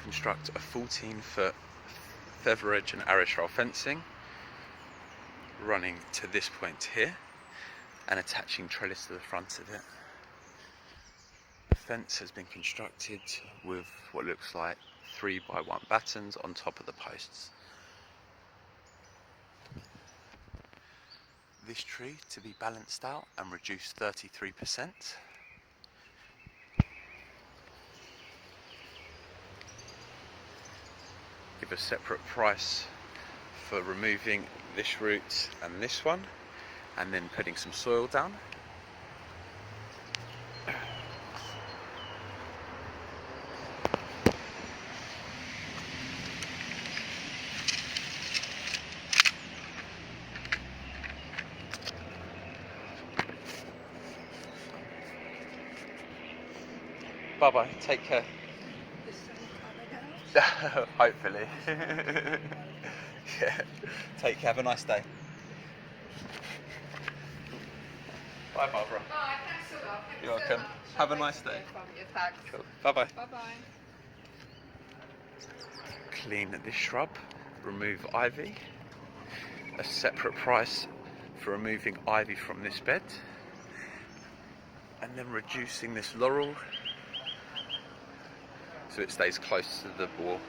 construct a 14-foot feather edge and arrow trail fencing running to this point here and attaching trellis to the front of it. The fence has been constructed with what looks like 3x1 battens on top of the posts. This tree to be balanced out and reduced 33%. Give a separate price for removing this root and this one, and then putting some soil down. Bye bye, take care. Hopefully. Yeah. Take care, have a nice day. Bye Barbara. Bye, thanks a lot. You're welcome. Have a nice day. Cool. Bye bye. Bye bye. Clean this shrub, remove ivy. A separate price for removing ivy from this bed. And then reducing this laurel so it stays close to the wall.